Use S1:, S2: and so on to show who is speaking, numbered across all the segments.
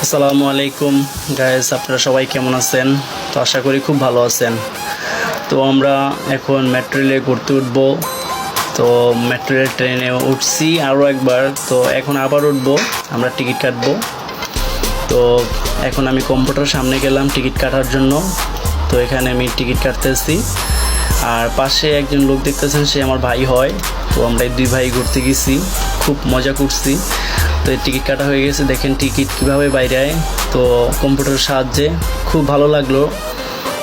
S1: আসসালামু আলাইকুম গাইস, আপনারা সবাই কেমন আছেন? তো আশা করি খুব ভালো আছেন। তো আমরা এখন মেট্রো রেলে ঘুরতে উঠব। তো মেট্রো রেল ট্রেনে উঠছি আরও একবার, তো এখন আবার উঠব, আমরা টিকিট কাটবো। তো এখন আমি কম্পিউটার সামনে গেলাম টিকিট কাটার জন্য। তো এখানে আমি টিকিট কাটতেছি, আর পাশে একজন লোক দেখতেছেন, সে আমার ভাই হয়। তো আমরা এই দুই ভাই ঘুরতে গেছি, খুব মজা করছি। তো এই টিকিট কাটা হয়ে গেছে, দেখেন টিকিট কীভাবে বাইরে আয়। তো কম্পিউটারের সাহায্যে খুব ভালো লাগলো।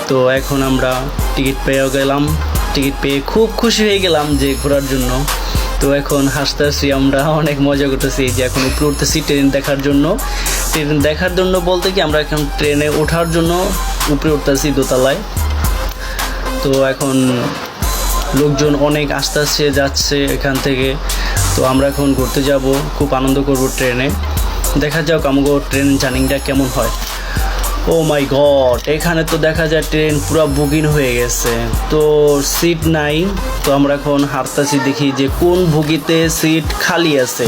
S1: তো এখন আমরা টিকিট পেয়েও গেলাম, টিকিট পেয়ে খুব খুশি হয়ে গেলাম যে ঘোরার জন্য। তো এখন হাসতে হাসি আমরা অনেক মজা করতেছি, যে এখন উপরে উঠতেছি ট্রেন দেখার জন্য। ট্রেন দেখার জন্য বলতে কি, আমরা এখন ট্রেনে ওঠার জন্য উপরে উঠতেছি দোতলায়। তো এখন লোকজন অনেক আস্তে আস্তে যাচ্ছে এখান থেকে। তো আমরা এখন ঘুরতে যাব, খুব আনন্দ করব ট্রেনে। দেখা যাক আমাকে ট্রেন জার্নিটা কেমন হয়। ও মাই গড, এখানে তো দেখা যায় ট্রেন পুরো বুকিং হয়ে গেছে, তো সিট নাই। তো আমরা এখন হাঁটতেছি, দেখি যে কোন বগিতে সিট খালি আছে।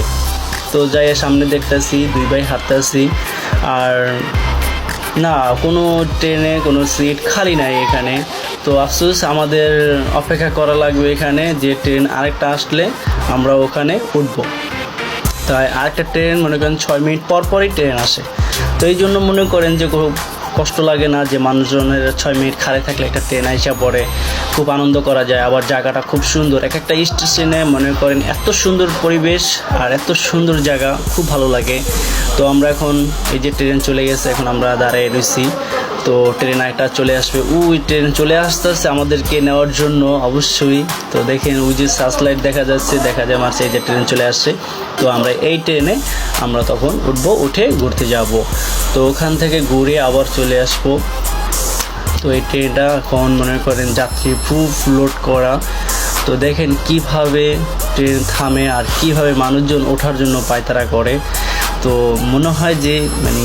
S1: তো যাই সামনে দেখতেছি দুই ভাই হাঁটতেছি, আর না, কোনো ট্রেনে কোনো সিট খালি নাই এখানে। তো আফসোস, আমাদের অপেক্ষা করা লাগবে এখানে, যে ট্রেন আরেকটা আসলে আমরা ওখানে উঠবো। তাই আরেকটা ট্রেন মনে করেন 6 মিনিট পর পরই ট্রেন আসে। তো এই জন্য মনে করেন যে খুব কষ্ট লাগে না, যে মানুষজনের 6 মিনিট খাড়ে থাকলে একটা ট্রেন আইসা পড়ে, খুব আনন্দ করা যায়। আবার জায়গাটা খুব সুন্দর, এক একটা স্টেশনে মনে করেন এত সুন্দর পরিবেশ আর এত সুন্দর জায়গা, খুব ভালো লাগে। তো আমরা এখন এই যে ট্রেন চলে গেছে, এখন আমরা দাঁড়িয়ে রয়েছি। তো ট্রেন একটা চলে আসবে, ওই ট্রেন চলে আসতেছে আমাদেরকে নেওয়ার জন্য অবশ্যই। তো দেখেন ওই যে সার্চ লাইট দেখা যাচ্ছে, দেখা যায় মারছে এই যে ট্রেন চলে আসছে। তো আমরা এই ট্রেনে আমরা তখন উঠবো, উঠে ঘুরতে যাব। তো ওখান থেকে ঘুরে আবার চলে আসবো। তো এই ট্রেনটা এখন মনে করেন যাত্রী প্রুফ লোড করা। তো দেখেন কিভাবে ট্রেন থামে আর কিভাবে মানুষজন ওঠার জন্য পায়তারা করে। তো মনে হয় যে মানে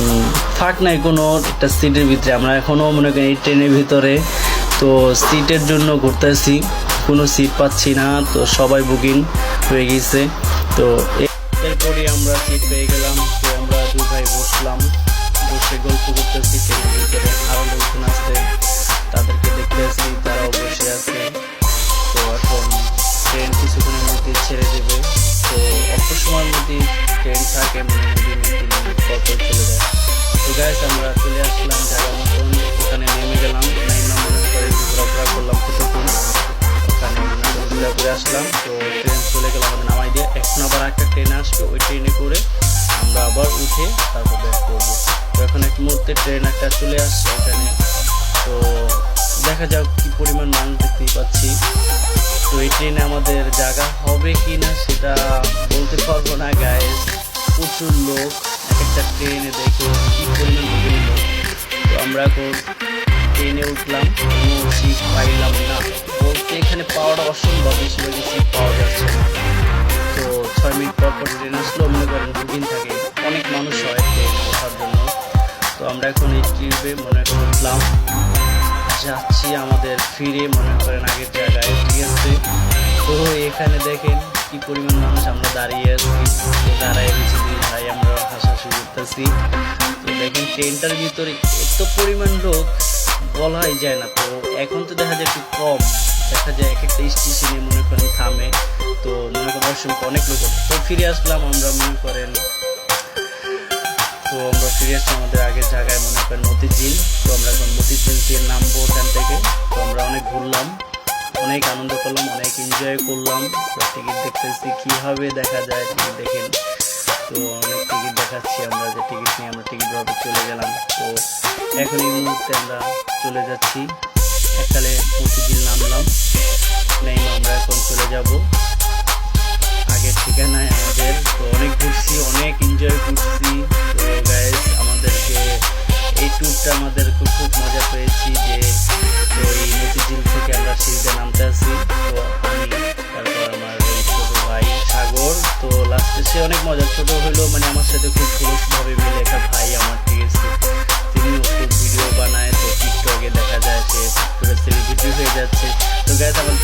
S1: ফাঁক নাই কোনো একটা সিটের ভিতরে। আমরা এখনও মনে করি এই ট্রেনের ভিতরে, তো সিটের জন্য ঘুরতেছি, কোনো সিট পাচ্ছি না। তো সবাই বুকিং হয়ে গেছে। তো এরপরই আমরা সিট পেয়ে গেলাম। তো আমরা দুই ভাই বসলাম, বসে গল্প করতেছি ট্রেনের ভিতরে। আরও লোকজন আসছে, তাদেরকে দেখতেছি, তারাও বসে আছে। তো এখন ট্রেন কিছুক্ষণের মধ্যে ছেড়ে দেবে। তো অল্প সময়ের মধ্যে ট্রেন থাকে, মনে হয় 2 মিনিট 3 মিনিট পর চলে যায়। তো গাইস, আমরা চলে আসলাম জায়গা মতন, ওখানে নেমে গেলাম। মনে করে ঘোরাফেরা করলাম কিছুক্ষণ, ওখানে ঘুরে আসলাম। তো ট্রেন চলে গেল আমাদের নামাই দিয়ে। এখন আবার একটা ট্রেন আসবে, ওই ট্রেনে করে আমরা আবার উঠে তারপর ব্যাক করবো। তো এখন এক মুহূর্তে ট্রেন একটা চলে আসছে এখানে। তো দেখা যাক কি পরিমাণ মানুষ দেখতেই পাচ্ছি। তো এই ট্রেনে আমাদের জায়গা হবে কি না সেটা বলতে পারবো না গাইস, প্রচুর লোক এক একটা ট্রেনে, দেখো কি পরিমাণ লোক। তো আমরা এখন ট্রেনে উঠলাম, কোনো সিট পাইলাম না, বলতে এখানে পাওয়াটা অসম্ভব, বেশিরভাগই সিট পাওয়া যাচ্ছে না। তো 6 মিনিট পর পর ট্রেন আসলো, মনে করেন বুকিং থাকে, অনেক মানুষ হয় ট্রেনে ওঠার জন্য। তো আমরা এখন এই ট্রিপে মনে করেন উঠলাম, যাচ্ছি আমাদের ফিরে মনে করেন আগের জায়গায়, ঠিক আছে। তো এখানে দেখেন কি পরিমাণ মানুষ, আমরা দাঁড়িয়ে আছি। তো দাঁড়ায় রয়েছি দুই ভাই, আমরা হাসাহাসি করতেছি। তো দেখেন ট্রেনটার ভিতরে এত পরিমাণ লোক বলাই যায় না। তো এখন তো দেখা যায় একটু কম, দেখা যায় এক একটা স্টেশনে মনে করেন থামে। তো মনে করেন অসংখ্য অনেক লোক। তো ফিরে আসলাম আমরা মনে করেন, তো আমরা ফিরে আসছি আমাদের আগের জায়গায়, মনে করেন মতিঝিল। তো আমরা এখন মতিঝিল দিয়ে নামবো ওখান থেকে। তো আমরা অনেক ঘুরলাম, অনেক আনন্দ করলাম, অনেক এনজয় করলাম। তো টিকিট দেখতেছি কীভাবে দেখা যায়, টিকিট দেখেন। তো অনেক টিকিট দেখাচ্ছি আমরা, যে টিকিট নিয়ে আমরা টিকিটভাবে চলে গেলাম। তো এখন এই মুহূর্তে আমরা চলে যাচ্ছি, এককালে মতিঝিল নামলাম, নেমে আমরা এখন চলে যাব আগের ঠিকানায় আমাদের। তো অনেক ঘুরছি, অনেক এনজয় করছি। তো গাইস, আমাদেরকে এই ট্যুরটা আমাদের খুব মজা পেয়েছি, যে তো এই মতিঝিল থেকে আমরা সিঁড়িতে নামতে আসি। তো আমি, তারপর আমার এই ছোটো ভাই সাগর। তো লাস্টে সে অনেক মজা, ছোটো হলেও মানে আমার সাথে খুব ক্লোজভাবে মিলে একটা ভাই আমার, ঠিক আছে। তিনিও খুব ভিডিও বানায়, তো টিকটকে দেখা যায় সে পুরো সেলিব্রিটি হয়ে যাচ্ছে। তো গাইস, আমার